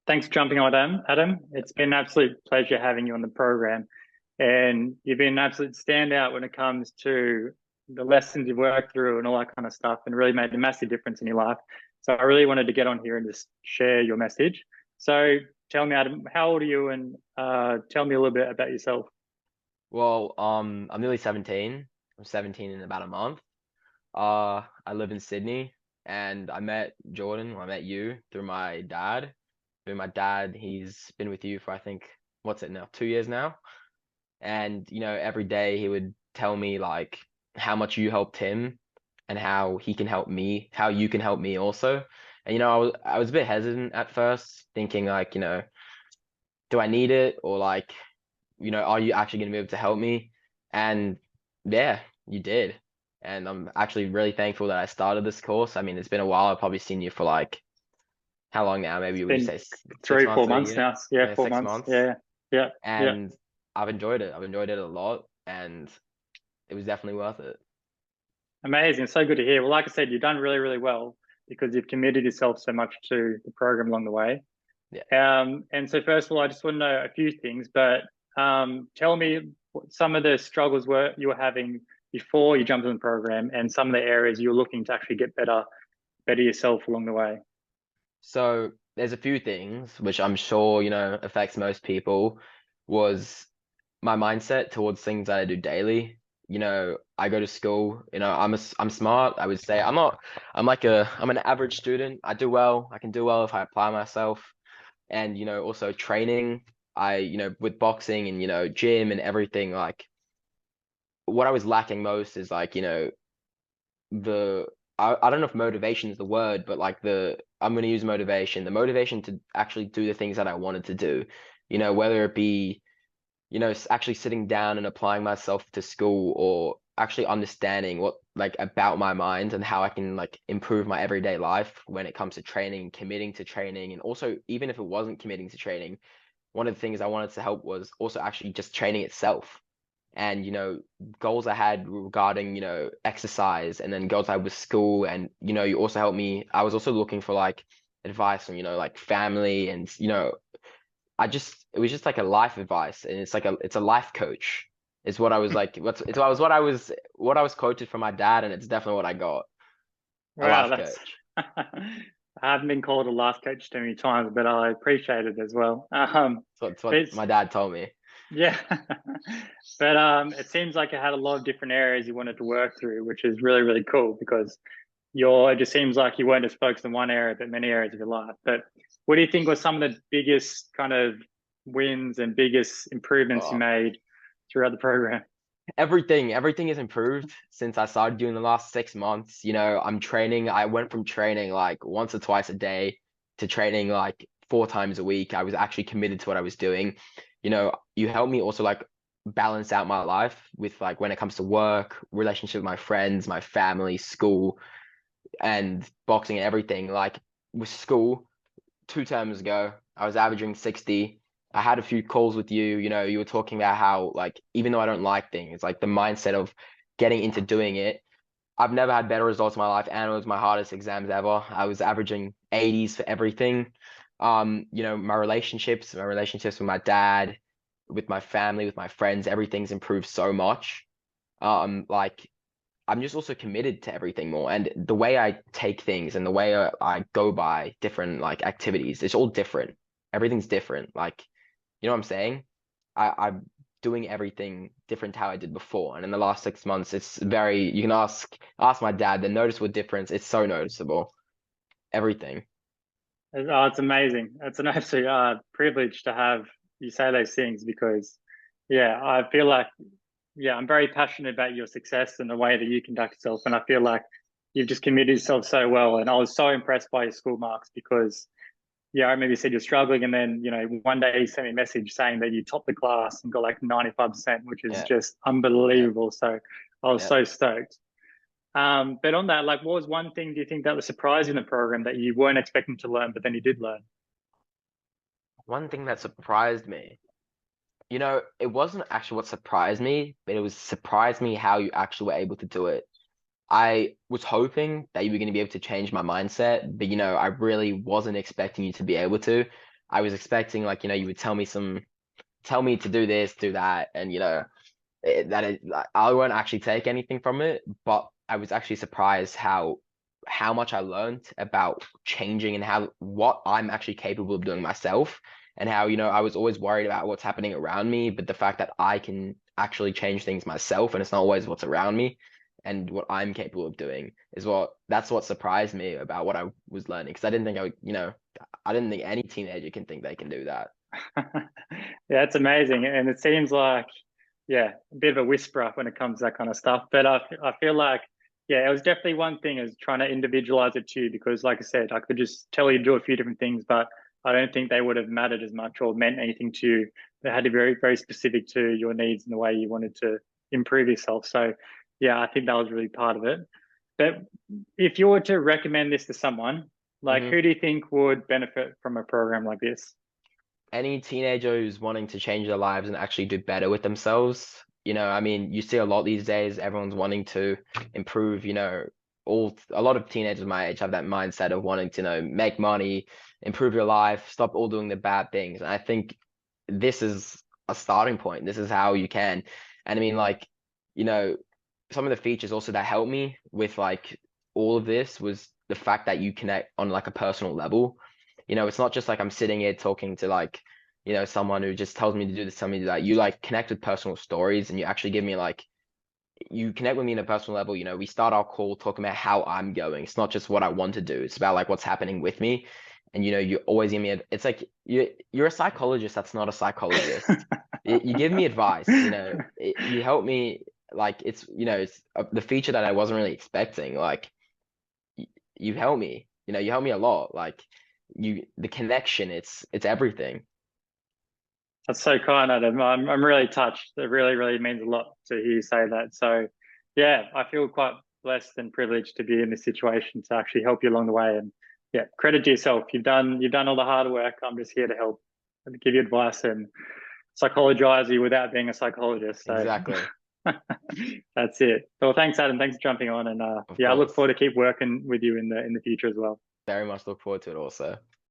Thanks for jumping on, Adam. It's been an absolute pleasure having you on the program. And you've been an absolute standout when it comes to the lessons you've worked through and all that kind of stuff, and really made a massive difference in your life. So I really wanted to get on here and just share your message. So tell me, Adam, how old are you? And tell me a little bit about yourself. Well, I'm nearly 17. I'm 17 in about a month. I live in Sydney, and I met Jordan, I met you through my dad. Through my dad, he's been with you for I think, what's it now, 2 years now. And every day he would tell me like how much you helped him and how he can help me, how you can help me also. And I was a bit hesitant at first, thinking like, do I need it, or like, are you actually going to be able to help me? And yeah, you did. And I'm actually really thankful that I started this course. I mean, it's been a while. I've probably seen you for like, how long now? It's Maybe would you been say six three, months four to a months year? now. Yeah, Yeah, four six months. months. Yeah, yeah, yeah. And I've enjoyed it. I've enjoyed it a lot, and it was definitely worth it. Amazing. So good to hear. Well, like I said, you've done really, really well because you've committed yourself so much to the program along the way. Yeah. And so first of all, I just want to know a few things, but tell me what some of the struggles were you were having before you jumped in the program and some of the areas you were looking to actually get better yourself along the way. So there's a few things which I'm sure, affects most people, was my mindset towards things that I do daily. I go to school, I'm smart. I would say I'm an average student. I do well. I can do well if I apply myself. And, also training, with boxing and, gym and everything, like what I was lacking most is like, the I don't know if motivation is the word, but like I'm going to use the motivation to actually do the things that I wanted to do, whether it be, actually sitting down and applying myself to school, or actually understanding what like about my mind and how I can like improve my everyday life when it comes to training, committing to training. And also, even if it wasn't committing to training, one of the things I wanted to help was also actually just training itself. And goals I had regarding exercise, and then goals I had with school. And you also helped me. I was also looking for like advice from like family, and it was just like a life advice, and it's a life coach. Is what I was like. What I was quoted from my dad, and it's definitely what I got. A Wow, life that's coach. I haven't been called a life coach too many times, but I appreciate it as well. It's what It's my dad told me. Yeah. But it seems like it had a lot of different areas you wanted to work through, which is really, really cool because it just seems like you weren't just focused on one area, but many areas of your life. But what do you think were some of the biggest kind of wins and biggest improvements you Oh, made throughout the program? everything is improved since I started doing the last 6 months. I'm training. I went from training like once or twice a day to training like 4 times a week. I was actually committed to what I was doing. You helped me also like balance out my life with like when it comes to work, relationship with my friends, my family, school, and boxing and everything. Like with school, 2 terms ago, I was averaging 60. I had a few calls with you. You were talking about how, like, even though I don't like things, like the mindset of getting into doing it, I've never had better results in my life, and it was my hardest exams ever. I was averaging 80s for everything. My relationships with my dad, with my family, with my friends, everything's improved so much. Like I'm just also committed to everything more. And the way I take things and the way I go by different like activities, it's all different. Everything's different. Like, you know what I'm saying? I'm doing everything different to how I did before. And in the last 6 months, you can ask my dad, the noticeable difference. It's so noticeable. Everything. Oh, it's amazing. It's an absolute privilege to have you say those things because, yeah, I feel like I'm very passionate about your success and the way that you conduct yourself. And I feel like you've just committed yourself so well. And I was so impressed by your school marks because, yeah, I remember you said you're struggling. And then, one day you sent me a message saying that you topped the class and got like 95%, which is Yeah. just Yeah. unbelievable. So I was Yeah. so stoked. But on that, like, what was one thing do you think that was surprising in the program that you weren't expecting to learn, but then you did learn? One thing that surprised me, it wasn't actually what surprised me, but it was surprised me how you actually were able to do it. I was hoping that you were going to be able to change my mindset, but I really wasn't expecting you to be able to. I was expecting like, you would tell me to do this, do that, and like, I won't actually take anything from it, but I was actually surprised how much I learned about changing and how what I'm actually capable of doing myself, and how I was always worried about what's happening around me, but the fact that I can actually change things myself and it's not always what's around me and what I'm capable of doing is that's what surprised me about what I was learning, because I didn't think I didn't think any teenager can think they can do that. Yeah, it's amazing. And it seems like, yeah, a bit of a whisperer when it comes to that kind of stuff. But I feel like, yeah, it was definitely one thing is trying to individualize it too, because like I said, I could just tell you to do a few different things, but I don't think they would have mattered as much or meant anything to you. They had to be very, very specific to your needs and the way you wanted to improve yourself. So, yeah, I think that was really part of it. But if you were to recommend this to someone, like Hmm. who do you think would benefit from a program like this? Any teenager who's wanting to change their lives and actually do better with themselves. I mean, you see a lot these days, everyone's wanting to improve, a lot of teenagers my age have that mindset of wanting to, make money, improve your life, stop all doing the bad things. And I think this is a starting point. This is how you can. And I mean, like, you know, some of the features also that helped me with like all of this was the fact that you connect on like a personal level. It's not just like I'm sitting here talking to like, someone who just tells me to do this, tell me to do that. You like connect with personal stories and you actually give me like, you connect with me in a personal level. We start our call talking about how I'm going. It's not just what I want to do. It's about like what's happening with me. And you always give me it's like you're a psychologist that's not a psychologist. You give me advice, you help me like it's the feature that I wasn't really expecting. Like you help me, you help me a lot. Like the connection, it's everything. That's so kind, Adam. I'm really touched. It really, really means a lot to hear you say that. So, yeah, I feel quite blessed and privileged to be in this situation to actually help you along the way. And yeah, credit to yourself. You've done all the hard work. I'm just here to help and give you advice and psychologize you without being a psychologist. So Exactly. that's it. Well, thanks, Adam. Thanks for jumping on. And Of yeah, I look course. forward to keep working with you in the future as well. Very much look forward to it also.